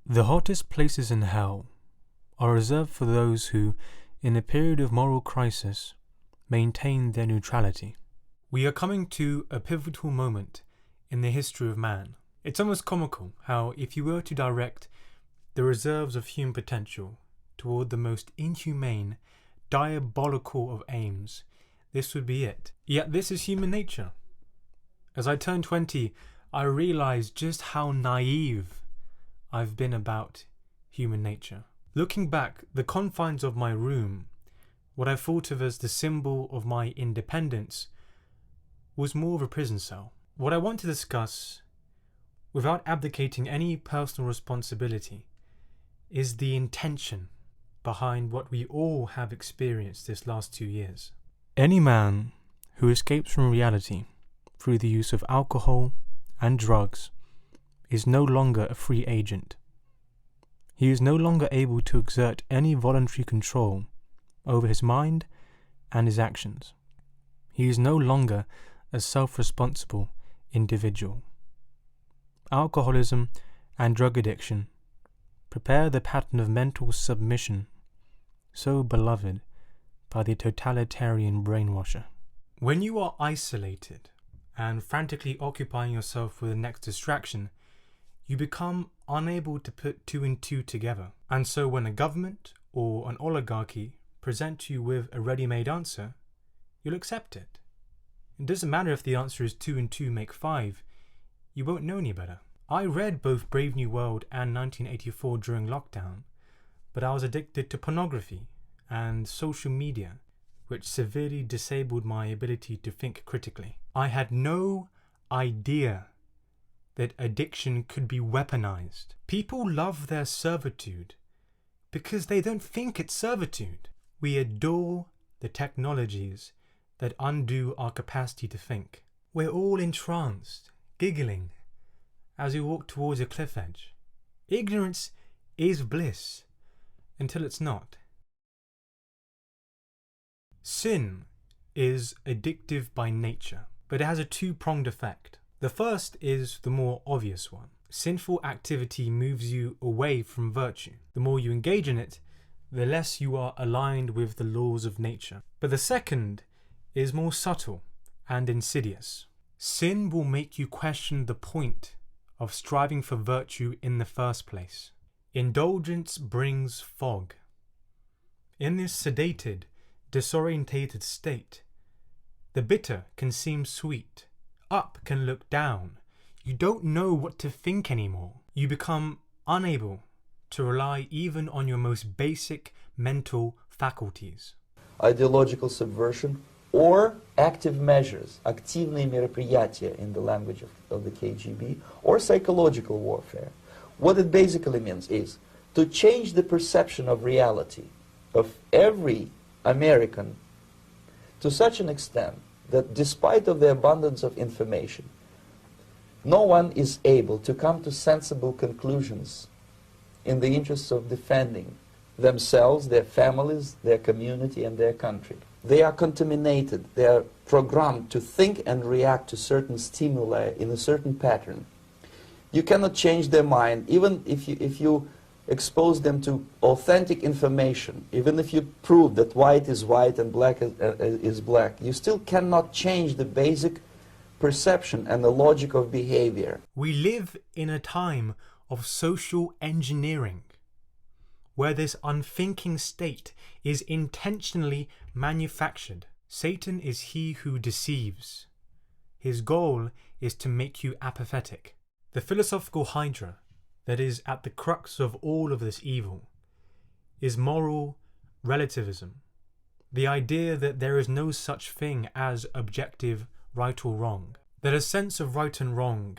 The hottest places in hell are reserved for those who, in a period of moral crisis, maintain their neutrality. We are coming to a pivotal moment in the history of man. It's almost comical how, if you were to direct the reserves of human potential toward the most inhumane, diabolical of aims, this would be it. Yet this is human nature. As I turned 20, I realized just how naive I've been about human nature. Looking back, the confines of my room, what I thought of as the symbol of my independence, was more of a prison cell. What I want to discuss, without abdicating any personal responsibility, is the intention behind what we all have experienced this last 2 years. Any man who escapes from reality through the use of alcohol and drugs is no longer a free agent. He is no longer able to exert any voluntary control over his mind and his actions. He is no longer a self-responsible individual. Alcoholism and drug addiction prepare the pattern of mental submission so beloved by the totalitarian brainwasher. When you are isolated and frantically occupying yourself with the next distraction, you become unable to put two and two together. And so when a government or an oligarchy present you with a ready-made answer, you'll accept it. It doesn't matter if the answer is 2 and 2 make 5, you won't know any better. I read both Brave New World and 1984 during lockdown, but I was addicted to pornography and social media, which severely disabled my ability to think critically. I had no idea that addiction could be weaponized. People love their servitude because they don't think it's servitude. We adore the technologies that undo our capacity to think. We're all entranced, giggling, as we walk towards a cliff edge. Ignorance is bliss until it's not. Sin is addictive by nature, but it has a two-pronged effect. The first is the more obvious one. Sinful activity moves you away from virtue. The more you engage in it, the less you are aligned with the laws of nature. But the second is more subtle and insidious. Sin will make you question the point of striving for virtue in the first place. Indulgence brings fog. In this sedated, disorientated state, the bitter can seem sweet, up can look down. You don't know what to think anymore. You become unable to rely even on your most basic mental faculties. Ideological subversion or active measures, активные мероприятия in the language of the KGB, or psychological warfare. What it basically means is to change the perception of reality of every American to such an extent that despite of the abundance of information, no one is able to come to sensible conclusions in the interests of defending themselves, their families, their community, and their country. They are contaminated, they are programmed to think and react to certain stimuli in a certain pattern. You cannot change their mind, even if you expose them to authentic information, even if you prove that white is white and black is black, you still cannot change the basic perception and the logic of behavior. We live in a time of social engineering, where this unthinking state is intentionally manufactured. Satan is he who deceives. His goal is to make you apathetic. The philosophical hydra that is at the crux of all of this evil is moral relativism, the idea that there is no such thing as objective right or wrong, that a sense of right and wrong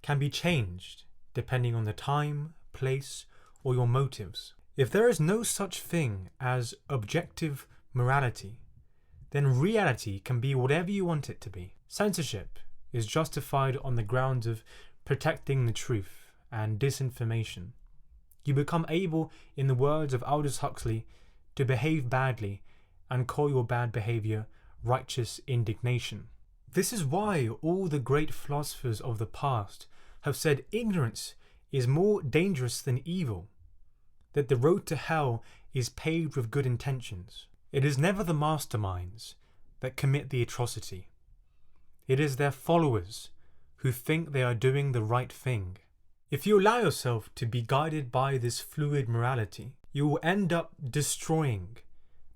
can be changed depending on the time, place, or your motives. If there is no such thing as objective morality, then reality can be whatever you want it to be. Censorship is justified on the grounds of protecting the truth and disinformation. You become able, in the words of Aldous Huxley, to behave badly and call your bad behavior righteous indignation. This is why all the great philosophers of the past have said ignorance is more dangerous than evil, that the road to hell is paved with good intentions. It is never the masterminds that commit the atrocity. It is their followers who think they are doing the right thing. If you allow yourself to be guided by this fluid morality, you will end up destroying,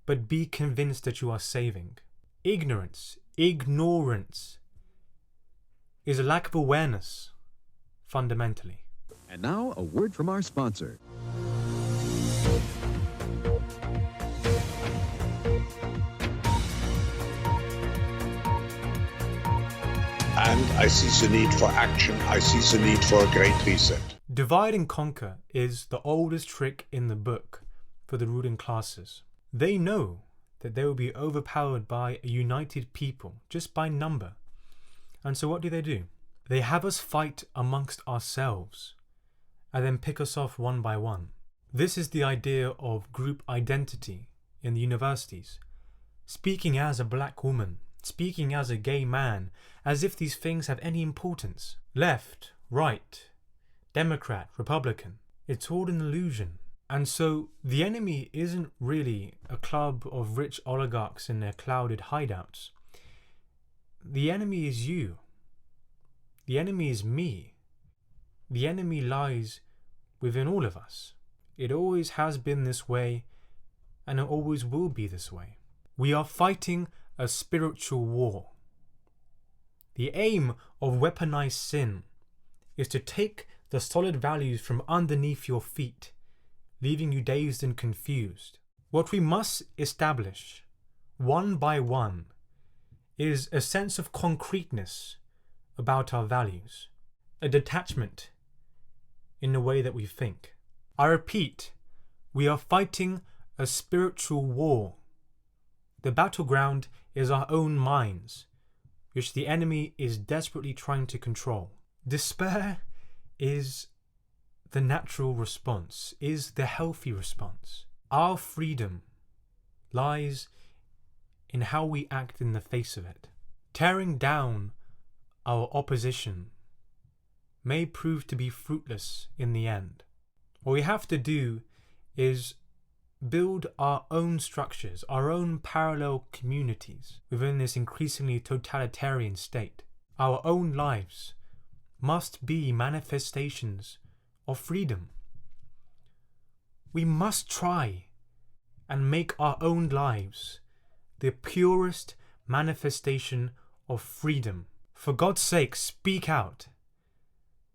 but be convinced that you are saving. Ignorance is a lack of awareness, fundamentally. And now, a word from our sponsor. And I see the need for action. I see the need for a great reset. Divide and conquer is the oldest trick in the book for the ruling classes. They know that they will be overpowered by a united people, just by number. And so what do? They have us fight amongst ourselves and then pick us off one by one. This is the idea of group identity in the universities. Speaking as a black woman, speaking as a gay man, as if these things have any importance. Left, right, Democrat, Republican. It's all an illusion. And so the enemy isn't really a club of rich oligarchs in their clouded hideouts. The enemy is you. The enemy is me. The enemy lies within all of us. It always has been this way, and it always will be this way. We are fighting a spiritual war. The aim of weaponized sin is to take the solid values from underneath your feet, leaving you dazed and confused. What we must establish, one by one, is a sense of concreteness about our values, a detachment in the way that we think. I repeat, we are fighting a spiritual war. The battleground is our own minds, which the enemy is desperately trying to control. Despair is the natural response, is the healthy response. Our freedom lies in how we act in the face of it. Tearing down our opposition may prove to be fruitless in the end. What we have to do is build our own structures, our own parallel communities within this increasingly totalitarian state. Our own lives must be manifestations of freedom. We must try and make our own lives the purest manifestation of freedom. For God's sake, speak out.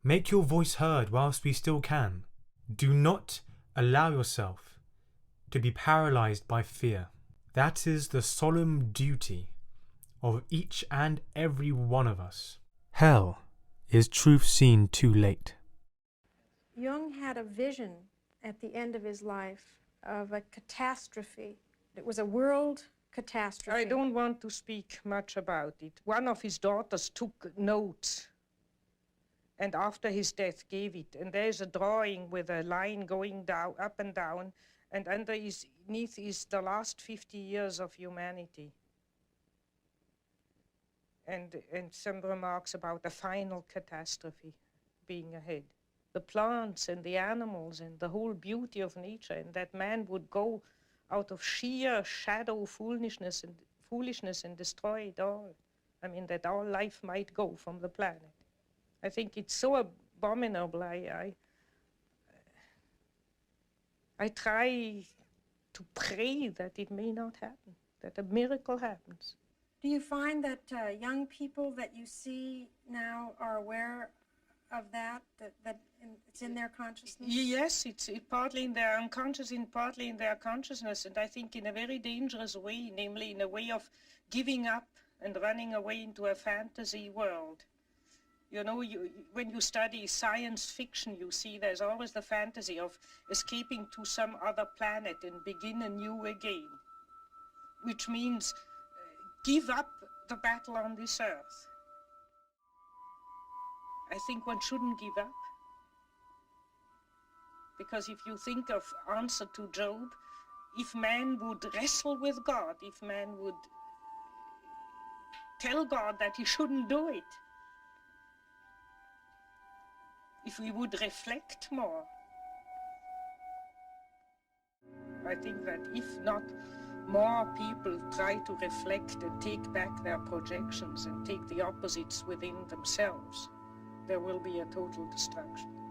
Make your voice heard whilst we still can. Do not allow yourself to be paralyzed by fear. That is the solemn duty of each and every one of us. Hell is truth seen too late. Jung had a vision at the end of his life of a catastrophe. It was a world catastrophe. I don't want to speak much about it. One of his daughters took notes and after his death gave it. And there's a drawing with a line going down, up and down, and underneath is the last 50 years of humanity. And some remarks about the final catastrophe being ahead. The plants and the animals and the whole beauty of nature, and that man would go out of sheer shadow foolishness and destroy it all. I mean, that all life might go from the planet. I think it's so abominable. I try to pray that it may not happen, that a miracle happens. Do you find that young people that you see now are aware of that it's in their consciousness? Yes, it's partly in their unconscious and partly in their consciousness, and I think in a very dangerous way, namely in a way of giving up and running away into a fantasy world. You know, when you study science fiction, you see there's always the fantasy of escaping to some other planet and begin anew again, which means give up the battle on this earth. I think one shouldn't give up, because if you think of answer to Job, if man would wrestle with God, if man would tell God that he shouldn't do it, if we would reflect more. I think that if not more people try to reflect and take back their projections and take the opposites within themselves, there will be a total destruction.